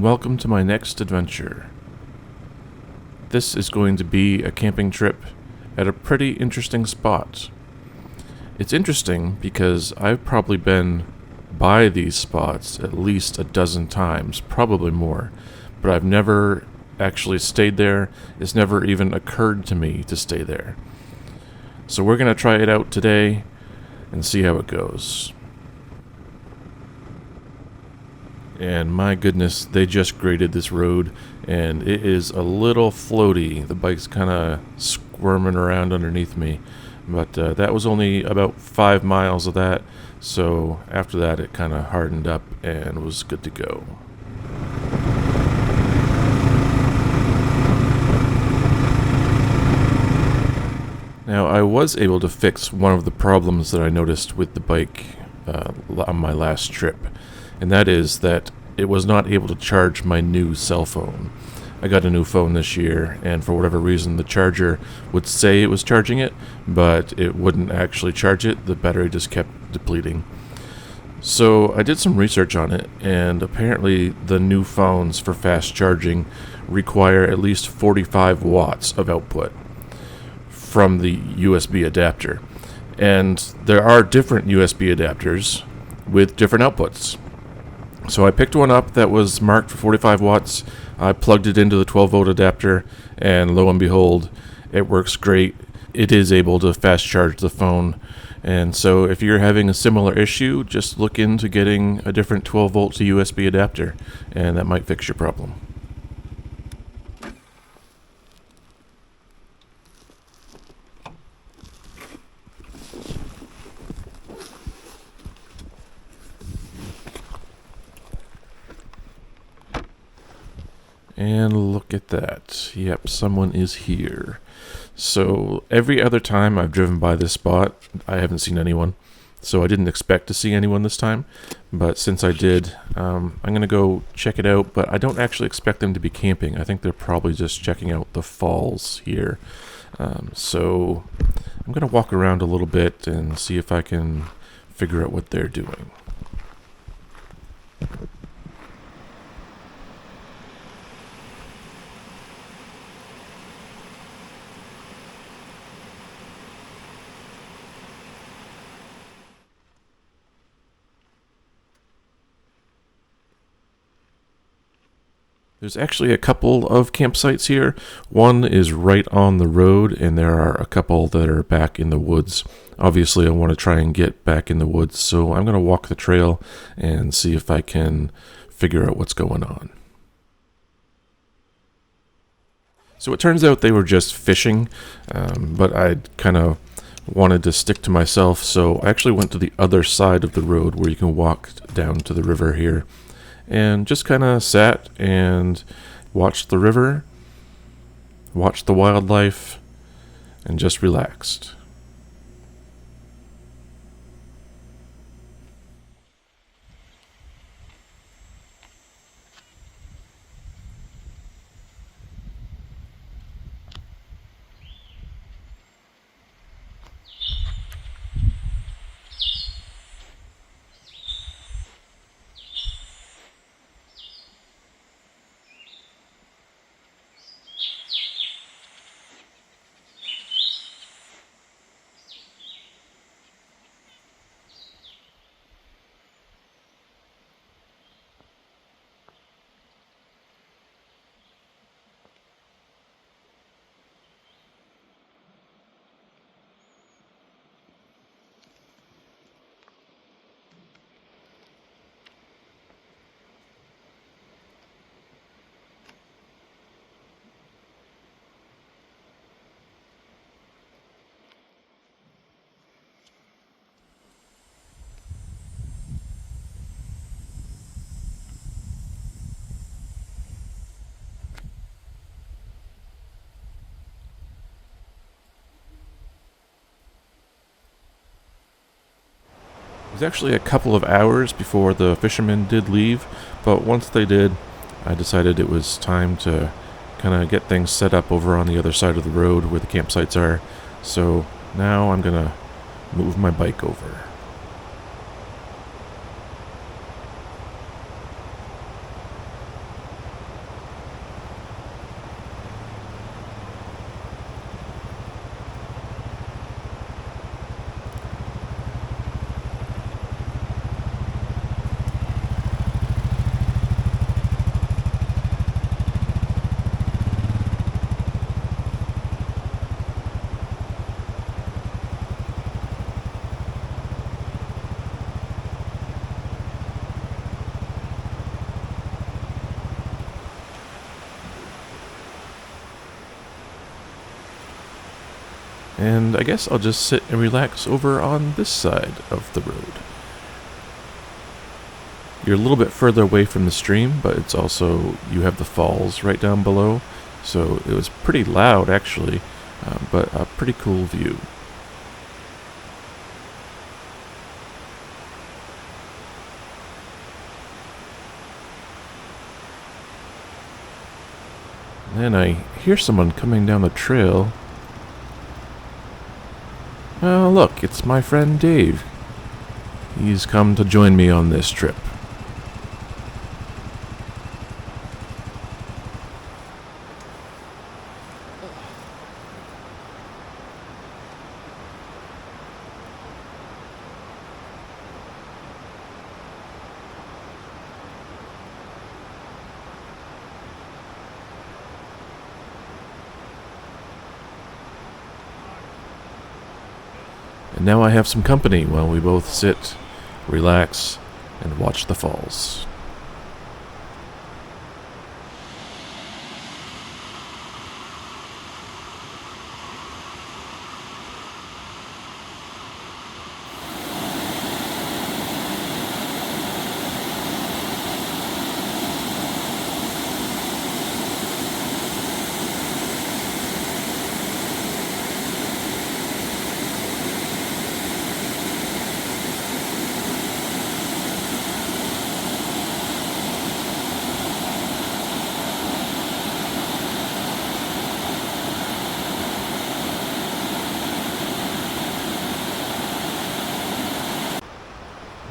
and welcome to my next adventure. This is going to be a camping trip at a pretty interesting spot. It's interesting because I've probably been by these spots at least a dozen times, probably more, but I've never actually stayed there. It's never even occurred to me to stay there. So we're going to try it out today and see how it goes. And my goodness, they just graded this road, and it is a little floaty. The bike's kind of squirming around underneath me, but that was only about 5 miles of that, so after that it kind of hardened up and was good to go. Now, I was able to fix one of the problems that I noticed with the bike on my last trip, and that is that it was not able to charge my new cell phone. I got a new phone this year, and for whatever reason the charger would say it was charging it, but it wouldn't actually charge it. The battery just kept depleting. So I did some research on it, and apparently the new phones for fast charging require at least 45 watts of output from the USB adapter. And there are different USB adapters with different outputs. So I picked one up that was marked for 45 watts. I plugged it into the 12-volt adapter, and lo and behold, it works great. It is able to fast charge the phone. And so if you're having a similar issue, just look into getting a different 12-volt to USB adapter, and that might fix your problem. And look at that. Yep, someone is here. So every other time I've driven by this spot, I haven't seen anyone. So I didn't expect to see anyone this time. But since I did, I'm going to go check it out. But I don't actually expect them to be camping. I think they're probably just checking out the falls here. So I'm going to walk around a little bit and see if I can figure out what they're doing. There's actually a couple of campsites here. One is right on the road, and there are a couple that are back in the woods. Obviously, I want to try and get back in the woods, so I'm going to walk the trail and see if I can figure out what's going on. So it turns out they were just fishing, but I kind of wanted to stick to myself, so I actually went to the other side of the road where you can walk down to the river here. And just kind of sat and watched the river, watched the wildlife, and just relaxed. It was actually a couple of hours before the fishermen did leave, but once they did, I decided it was time to kind of get things set up over on the other side of the road where the campsites are. So now I'm going to move my bike over. And I guess I'll just sit and relax over on this side of the road. You're a little bit further away from the stream, but it's also, you have the falls right down below, so it was pretty loud actually, but a pretty cool view. Then I hear someone coming down the trail. Oh, look, it's my friend Dave. He's come to join me on this trip. And now I have some company while we both sit, relax, and watch the falls.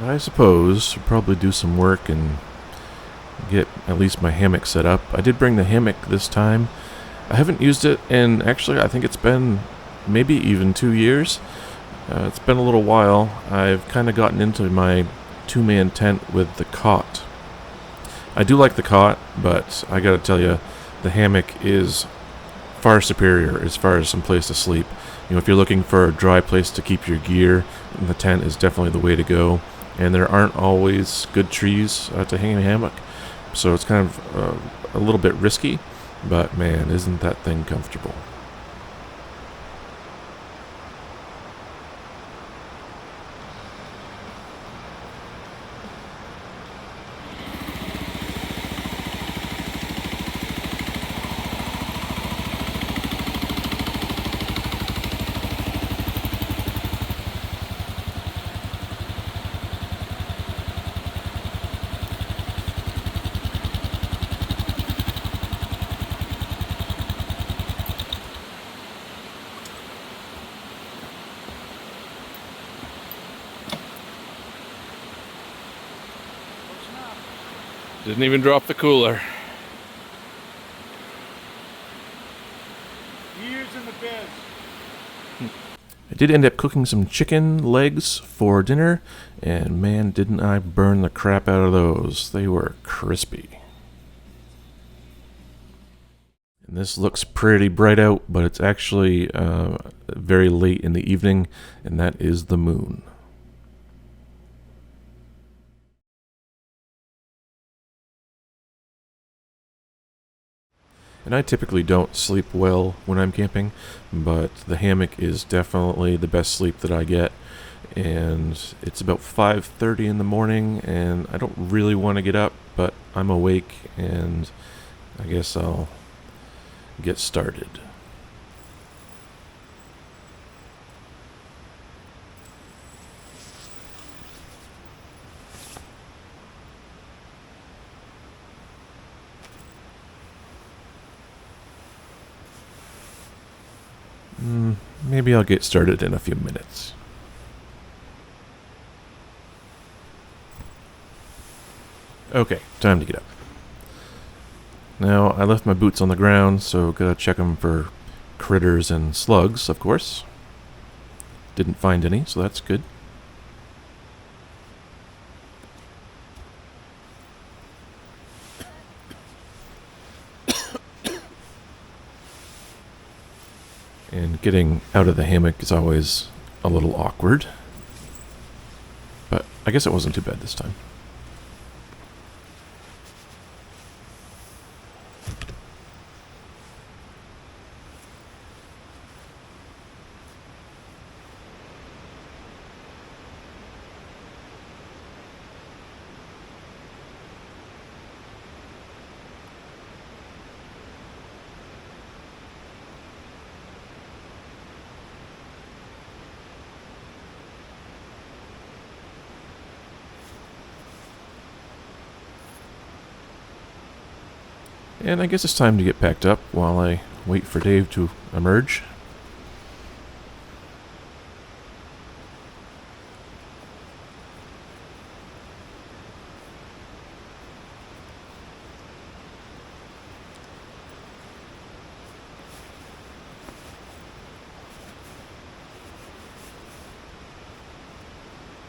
I suppose I'll probably do some work and get at least my hammock set up. I did bring the hammock this time. I haven't used it in, actually, I think it's been maybe even 2 years. It's been a little while. I've kind of gotten into my two-man tent with the cot. I do like the cot, but I gotta tell you, the hammock is far superior as far as some place to sleep. You know, if you're looking for a dry place to keep your gear, the tent is definitely the way to go. And there aren't always good trees to hang a hammock, so it's kind of a little bit risky, but man, isn't that thing comfortable. Didn't even drop the cooler. Years in the biz. I did end up cooking some chicken legs for dinner, and man, didn't I burn the crap out of those. They were crispy. And this looks pretty bright out, but it's actually very late in the evening, and that is the moon. And I typically don't sleep well when I'm camping, but the hammock is definitely the best sleep that I get. And it's about 5:30 in the morning, and I don't really want to get up, but I'm awake, and I guess I'll get started. Maybe I'll get started in a few minutes. Okay, time to get up. Now, I left my boots on the ground, so gotta check them for critters and slugs, of course. Didn't find any, so that's good. And getting out of the hammock is always a little awkward. But I guess it wasn't too bad this time. And I guess it's time to get packed up while I wait for Dave to emerge.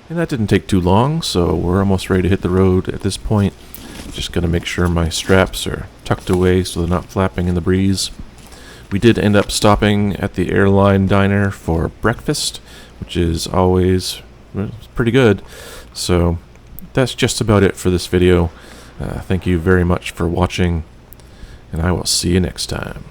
And that didn't take too long, so we're almost ready to hit the road at this point. Just going to make sure my straps are tucked away so they're not flapping in the breeze. We did end up stopping at the airline diner for breakfast, which is always pretty good. So that's just about it for this video. Thank you very much for watching, and I will see you next time.